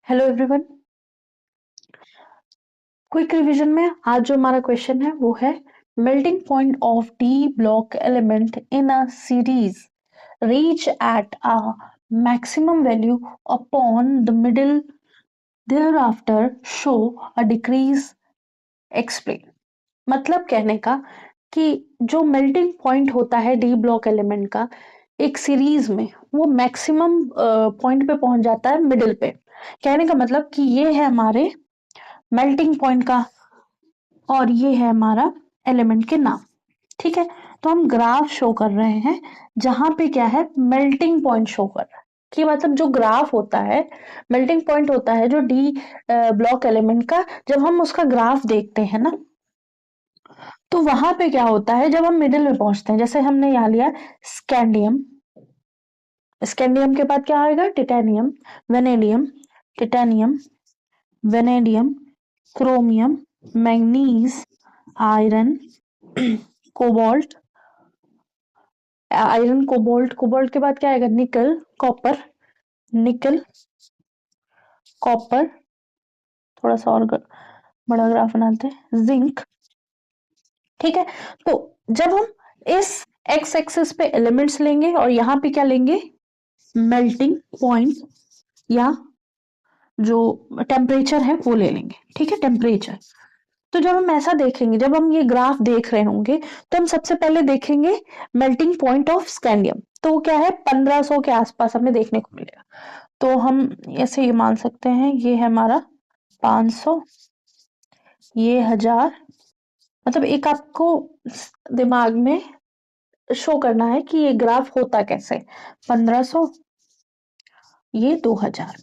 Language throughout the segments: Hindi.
Hello everyone. क्विक रिवीजन में आज जो हमारा क्वेश्चन है वो है melting point of d block element in a series reach at a maximum value upon the middle thereafter show a decrease explain. मतलब कहने का कि जो मेल्टिंग पॉइंट होता है डी ब्लॉक एलिमेंट का एक सीरीज में वो मैक्सिमम पॉइंट पे पहुंच जाता है मिडिल पे। कहने का मतलब कि ये है हमारे मेल्टिंग पॉइंट का और ये है हमारा एलिमेंट के नाम। ठीक है, तो हम ग्राफ शो कर रहे हैं जहां पे क्या है मेल्टिंग पॉइंट शो कर रहा है कि मतलब जो ग्राफ होता है मेल्टिंग पॉइंट होता है जो डी ब्लॉक एलिमेंट का। जब हम उसका ग्राफ देखते हैं ना तो वहां पे क्या होता है जब हम मिडिल में पहुंचते हैं, जैसे हमने यहाँ लिया स्कैंडियम। स्कैंडियम के बाद क्या आएगा titanium, vanadium, titanium, vanadium, chromium, manganese, iron, cobalt, iron, cobalt, cobalt के बाद क्या आएगा निकल, कॉपर, निकल, कॉपर, थोड़ा सा और बड़ा ग्राफ बनाते हैं, जिंक। ठीक है, तो जब हम इस एक्स एक्सिस पे एलिमेंट्स लेंगे और यहाँ पे क्या लेंगे मेल्टिंग पॉइंट या जो टेम्परेचर है वो ले लेंगे। ठीक है, टेम्परेचर। तो जब हम ऐसा देखेंगे, जब हम ये ग्राफ देख रहे होंगे तो हम सबसे पहले देखेंगे मेल्टिंग पॉइंट ऑफ स्कैंडियम। तो वो क्या है 1500 के आसपास हमें देखने को मिलेगा। तो हम ऐसे ये मान सकते हैं ये है हमारा 500, ये 1000। मतलब एक आपको दिमाग में शो करना है कि ये ग्राफ होता कैसे, 1500, ये 2000।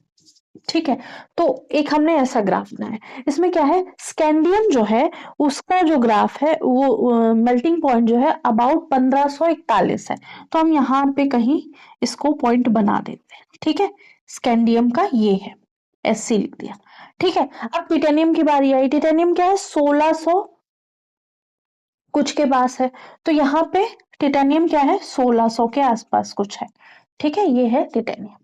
ठीक है, तो एक हमने ऐसा ग्राफ बनाया है। इसमें क्या है स्कैंडियम जो है उसका जो ग्राफ है वो मेल्टिंग पॉइंट जो है अबाउट 1541 है। तो हम यहाँ पे कहीं इसको पॉइंट बना देते हैं। ठीक है, स्कैंडियम का ये है, SC लिख दिया। ठीक है, अब टिटेनियम की बारी आई। टिटेनियम क्या है 1600 कुछ के पास है। तो यहाँ पे टिटेनियम क्या है 1600 के आसपास कुछ है। ठीक है, ये है टिटेनियम।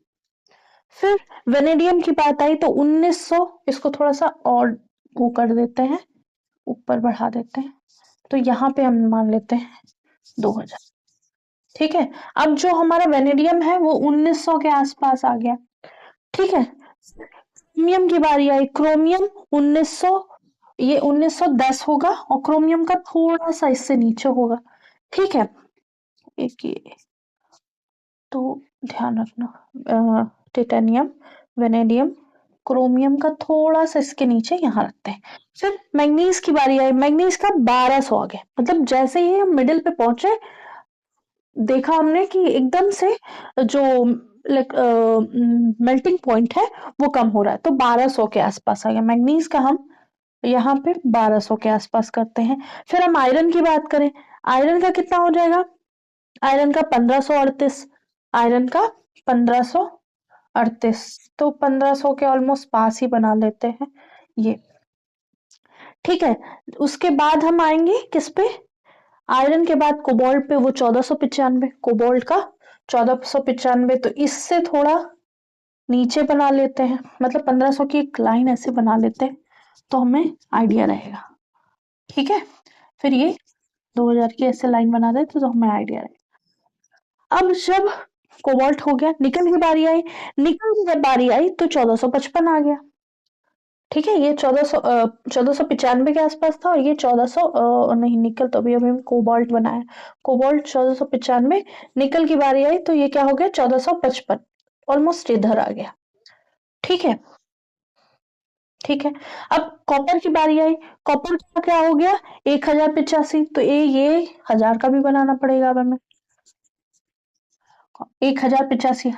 फिर वेनेडियम की बात आई तो 1900, इसको थोड़ा सा और वो कर देते हैं, ऊपर बढ़ा देते हैं। तो यहाँ पे हम मान लेते हैं 2000। ठीक है, अब जो हमारा वेनेडियम है वो 1900 के आसपास आ गया। ठीक है, क्रोमियम की बारी आई। क्रोमियम 1900, ये 1910 होगा और क्रोमियम का थोड़ा सा इससे नीचे होगा। ठीक है, एक ये तो ध्यान रखना टिटेनियम, वेनेडियम, क्रोमियम का थोड़ा सा इसके नीचे यहाँ रखते हैं। फिर मैग्नीज की बारी आई। मैग्नीज का 1200 आ गया। मतलब जैसे ही हम मिडिल पे पहुंचे देखा हमने कि एकदम से जो मेल्टिंग पॉइंट है वो कम हो रहा है। तो 1200 के आसपास आ गया मैग्नीज का। हम यहाँ पे 1200 के आसपास करते हैं। फिर हम आयरन की बात करें, आयरन का कितना हो जाएगा, आयरन का 1538, आयरन का 1538। तो 1500 के ऑलमोस्ट पास ही बना लेते हैं ये। ठीक है, उसके बाद हम आएंगे किस पे, आयरन के बाद कोबाल्ट पे, वो 1495, कोबाल्ट का 1495। तो इससे थोड़ा नीचे बना लेते हैं, मतलब 1500 की एक लाइन ऐसे बना लेते हैं तो हमें आइडिया रहेगा। ठीक है, फिर ये 2000 की ऐसे लाइन बना देते तो हमें आइडिया रहेगा। अब जब कोबाल्ट हो गया, निकल की बारी आई। निकल की जब बारी आई तो 1455 आ गया। ठीक है, ये 1495 के आसपास था और ये 1400 नहीं, निकल तो अभी कोबाल्ट बनाया, कोबाल्ट 1495। निकल की बारी आई तो ये क्या हो गया 1455, ऑलमोस्ट इधर आ गया। ठीक है, ठीक है। अब कॉपर की बारी आई। कॉपर का क्या हो गया 1085। तो ये 1000 का भी बनाना पड़ेगा अब हमें। 1085,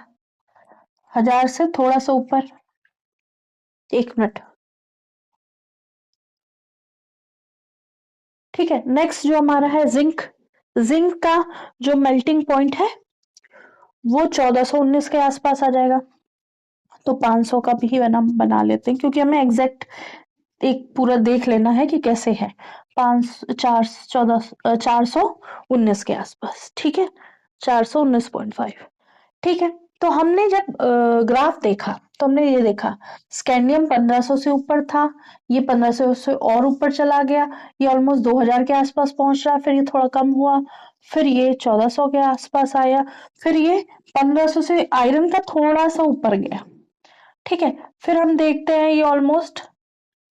1000 से थोड़ा सा ऊपर, एक मिनट। ठीक है, नेक्स्ट जो हमारा है जिंक। जिंक का जो मेल्टिंग पॉइंट है वो 1419 के आसपास आ जाएगा। तो 500 का भी बना लेते हैं क्योंकि हमें एग्जैक्ट एक पूरा देख लेना है कि कैसे है। 419 के आसपास। ठीक है, 419.5। ठीक है, तो हमने जब ग्राफ देखा तो हमने ये देखा स्कैंडियम 1500 से ऊपर था, ये 1500 से और ऊपर चला गया, ये ऑलमोस्ट 2000 के आसपास पहुंच रहा, फिर ये थोड़ा कम हुआ, फिर ये 1400 के आसपास आया, फिर ये 1500 से आयरन का थोड़ा सा ऊपर गया। ठीक है, फिर हम देखते हैं ये ऑलमोस्ट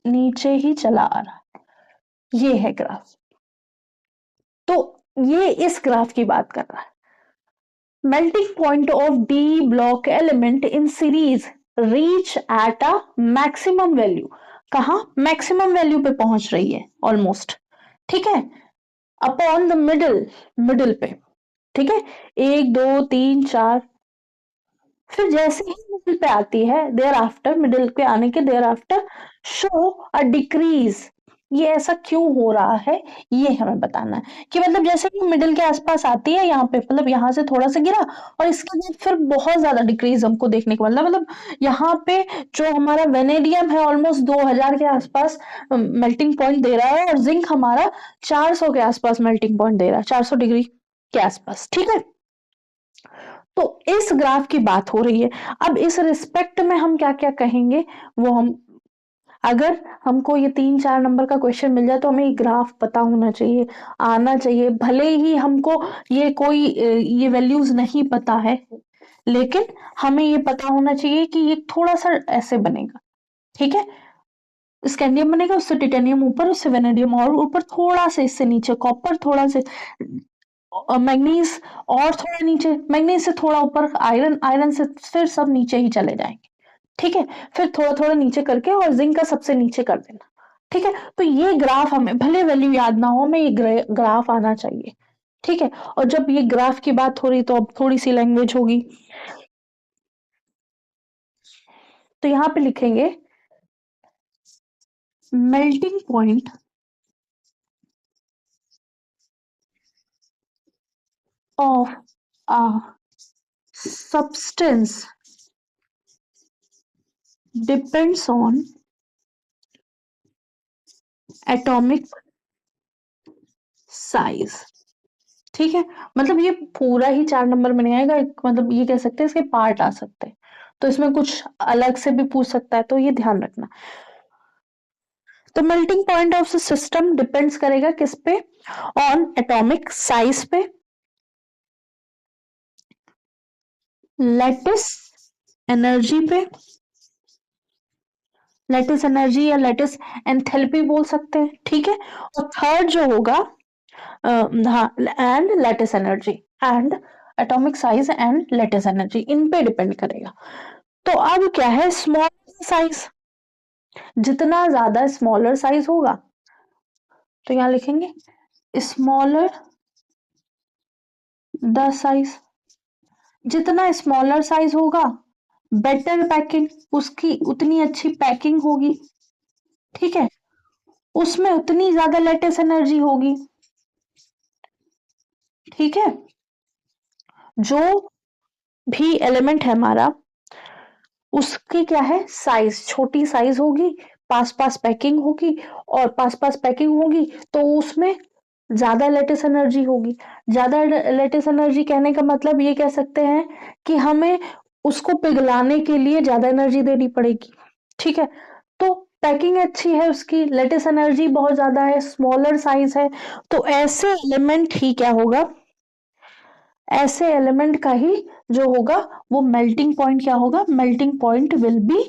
नीचे ही चला आ रहा। ये है ग्राफ। तो ये इस ग्राफ की बात कर रहा है। melting point of d block element in series reach at a maximum value। कहा मैक्सिमम वैल्यू पे पहुंच रही है ऑलमोस्ट। ठीक है, अपॉन द मिडिल पे। ठीक है, 1 2 3 4, फिर जैसे ही मिडिल पे आती है देयर आफ्टर, मिडिल पे आने के thereafter show a decrease. ये ऐसा क्यों हो रहा है ये हमें बताना है कि मतलब जैसे कि मिडिल के आसपास आती है यहाँ पे, मतलब यहाँ से थोड़ा सा गिरा और इसके बाद फिर बहुत ज्यादा डिक्रीज हमको देखने को मिला। मतलब यहाँ पे जो हमारा वेनेडियम है ऑलमोस्ट 2000 के आसपास मेल्टिंग पॉइंट दे रहा है और जिंक हमारा 400 के आसपास मेल्टिंग पॉइंट दे रहा है, 400 डिग्री के आसपास। ठीक है, तो इस ग्राफ की बात हो रही है। अब इस रिस्पेक्ट में हम क्या क्या कहेंगे वो हम, अगर हमको ये 3 4 नंबर का क्वेश्चन मिल जाए तो हमें ये ग्राफ पता होना चाहिए, आना चाहिए, भले ही हमको ये कोई ये वैल्यूज नहीं पता है, लेकिन हमें ये पता होना चाहिए कि ये थोड़ा सा ऐसे बनेगा। ठीक है, स्कैंडियम बनेगा, उससे टिटेनियम ऊपर, उससे वेनेडियम और ऊपर, थोड़ा सा इससे नीचे कॉपर, थोड़ा से मैग्नीज और थोड़ा नीचे, मैग्नीज से थोड़ा ऊपर आयरन, आयरन से फिर सब नीचे ही चले जाएंगे। ठीक है, फिर थोड़ा थोड़ा नीचे करके और जिंक का सबसे नीचे कर देना। ठीक है, तो ये ग्राफ हमें भले वैल्यू याद ना हो, हमें ये ग्राफ आना चाहिए। ठीक है, और जब ये ग्राफ की बात हो रही तो अब थोड़ी सी लैंग्वेज होगी, तो यहाँ पे लिखेंगे melting point of a substance depends on atomic size। ठीक है, मतलब ये पूरा ही 4 नंबर में नहीं आएगा, मतलब ये कह सकते हैं इसके पार्ट आ सकते हैं, तो इसमें कुछ अलग से भी पूछ सकता है, तो ये ध्यान रखना। तो melting point of the system depends करेगा किस पे, ऑन एटॉमिक साइज पे, लैटिस एनर्जी पे, लैटिस एनर्जी या लैटिस एंथैल्पी बोल सकते हैं। ठीक है, और थर्ड जो होगा हाँ, and lattice energy and atomic size and lattice energy, इन पे डिपेंड करेगा। तो अब क्या है, स्मॉल साइज, जितना ज्यादा स्मॉलर साइज होगा, तो यहां लिखेंगे स्मॉलर द साइज, जितना स्मॉलर साइज होगा बेटर पैकिंग, उसकी उतनी अच्छी पैकिंग होगी। ठीक है, उसमें उतनी ज्यादा लेटेस्ट एनर्जी होगी। ठीक है, जो भी एलिमेंट है हमारा उसकी क्या है साइज, छोटी साइज होगी, पास पास पैकिंग होगी, और पास पास पैकिंग होगी तो उसमें ज्यादा लेटेस्ट एनर्जी होगी। ज्यादा लेटेस्ट एनर्जी कहने का मतलब ये कह सकते हैं कि हमें उसको पिघलाने के लिए ज्यादा एनर्जी देनी पड़ेगी। ठीक है, तो पैकिंग अच्छी है उसकी, लेटेस्ट एनर्जी बहुत ज्यादा है, स्मॉलर साइज है, तो ऐसे एलिमेंट ही क्या होगा, ऐसे एलिमेंट का ही जो होगा वो मेल्टिंग पॉइंट क्या होगा, melting point will be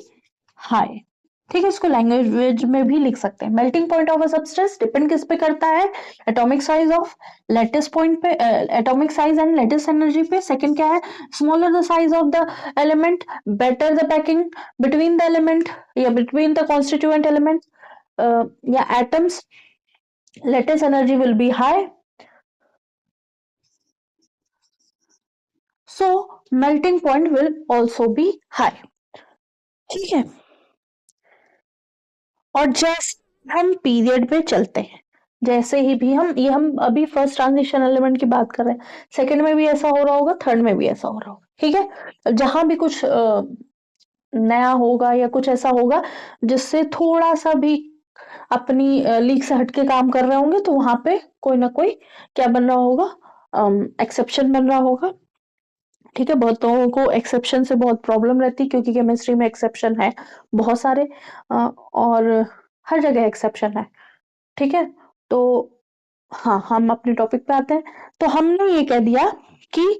high. ठीक है, इसको लैंग्वेज में भी लिख सकते हैं। Melting point of a substance depend किस पे करता है, atomic size of lattice point पे, atomic size and lattice energy पे। सेकंड क्या है, smaller the size of the element better the packing between the element या बिटवीन द कॉन्स्टिट्यूएंट एलिमेंट या atoms, lattice energy will be high, so melting point will also be high। ठीक है, और जैसे हम पीरियड पे चलते हैं, जैसे ही भी हम, ये हम अभी फर्स्ट ट्रांजिशन एलिमेंट की बात कर रहे हैं, सेकंड में भी ऐसा हो रहा होगा, थर्ड में भी ऐसा हो रहा होगा। ठीक है, जहां भी कुछ नया होगा या कुछ ऐसा होगा जिससे थोड़ा सा भी अपनी लीक से हटके काम कर रहे होंगे, तो वहां पे कोई ना कोई क्या बन रहा होगा, एक्सेप्शन बन रहा होगा। ठीक है, बहुत लोगों को एक्सेप्शन से बहुत प्रॉब्लम रहती है क्योंकि केमिस्ट्री में एक्सेप्शन है बहुत सारे, और हर जगह एक्सेप्शन है। ठीक है, तो हाँ, हम अपने टॉपिक पे आते हैं। तो हमने ये कह दिया कि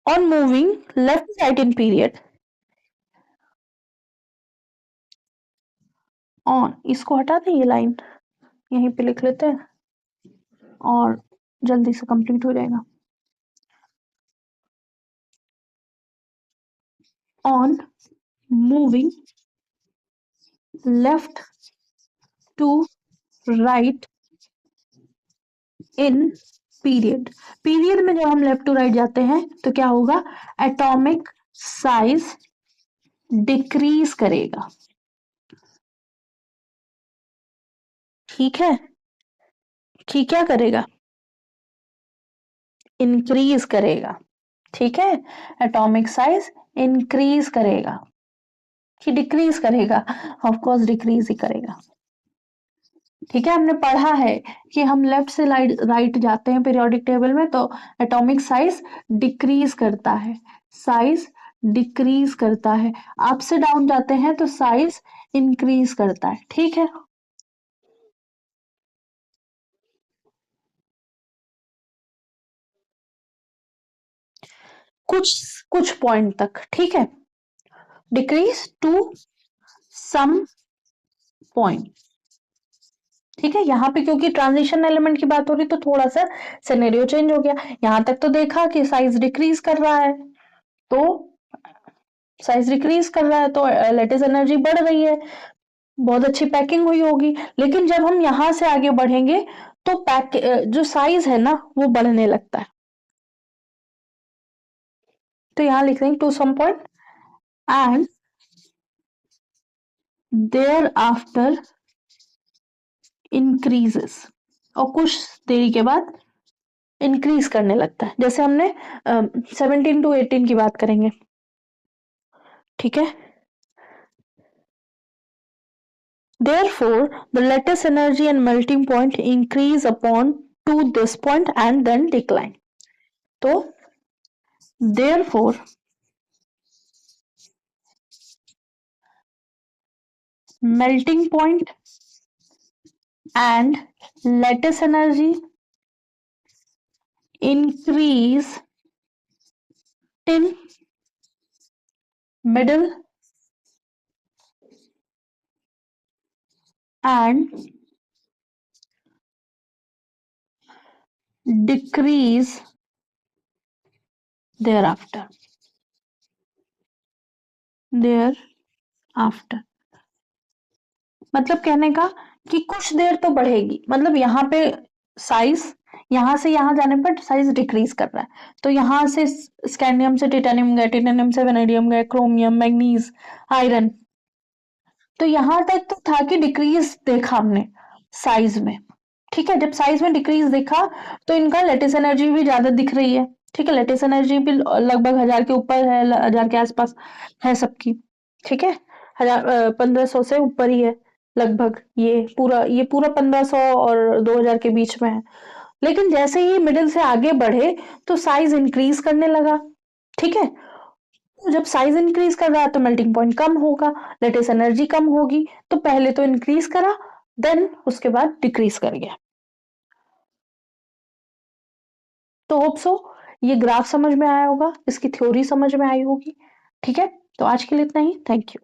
on moving left right in period, on, इसको हटा दें, ये लाइन यहीं पे लिख लेते हैं और जल्दी से कंप्लीट हो जाएगा। On moving left to right in period, period में जब हम लेफ्ट टू राइट जाते हैं तो क्या होगा, एटॉमिक साइज डिक्रीज करेगा। ठीक है, कि क्या करेगा, इंक्रीज करेगा। ठीक है, एटॉमिक साइज इंक्रीज करेगा कि डिक्रीज करेगा, ऑफ कोर्स डिक्रीज ही करेगा। ठीक है, हमने पढ़ा है कि हम लेफ्ट से राइट जाते हैं पीरियोडिक टेबल में तो एटॉमिक साइज डिक्रीज करता है, साइज डिक्रीज करता है। अप से डाउन जाते हैं तो साइज इंक्रीज करता है। ठीक है, कुछ कुछ पॉइंट तक। ठीक है, डिक्रीज टू सम पॉइंट। ठीक है, यहाँ पे क्योंकि ट्रांजिशन एलिमेंट की बात हो रही तो थोड़ा सा सिनेरियो चेंज हो गया। यहाँ तक तो देखा कि साइज डिक्रीज कर रहा है, तो साइज डिक्रीज कर रहा है तो लेटिस एनर्जी बढ़ रही है, बहुत अच्छी पैकिंग हुई होगी। लेकिन जब हम यहाँ से आगे बढ़ेंगे तो पैक जो साइज है ना वो बढ़ने लगता है। तो यहाँ लिख देंगे to some point and thereafter increases, और कुछ देरी के बाद इंक्रीज करने लगता है। जैसे हमने 17 to 18 की बात करेंगे। ठीक है, therefore the lattice energy and melting point increase upon to this point and then decline. तो therefore melting point and lattice energy increase in middle and decrease thereafter, thereafter। मतलब कहने का कि कुछ देर तो बढ़ेगी, मतलब यहाँ पे साइज, यहाँ से यहाँ जाने पर साइज डिक्रीज कर रहा है। तो यहाँ से स्कैंडियम से टिटेनियम गया, टिटेनियम से वेनेडियम गया, क्रोमियम, मैग्नीज, आयरन, तो यहाँ तक तो था कि डिक्रीज देखा हमने साइज में। ठीक है, जब साइज में डिक्रीज देखा तो इनका लेटिस एनर्जी भी ज्यादा दिख रही है। ठीक है, लेटिस एनर्जी भी लगभग 1000 के ऊपर है, 1000 के आसपास है सबकी। ठीक है, 1500 से ऊपर ही है लगभग, ये पूरा 1500 और 2000 के बीच में है। लेकिन जैसे ही मिडिल से आगे बढ़े तो साइज इंक्रीज करने लगा। ठीक है, तो जब साइज इंक्रीज कर रहा है तो मेल्टिंग पॉइंट कम होगा, लेटिस एनर्जी कम होगी। तो पहले तो इंक्रीज करा, देन उसके बाद डिक्रीज कर गया। तो होप सो ये ग्राफ समझ में आया होगा, इसकी थ्योरी समझ में आई होगी। ठीक है, तो आज के लिए इतना ही, थैंक यू।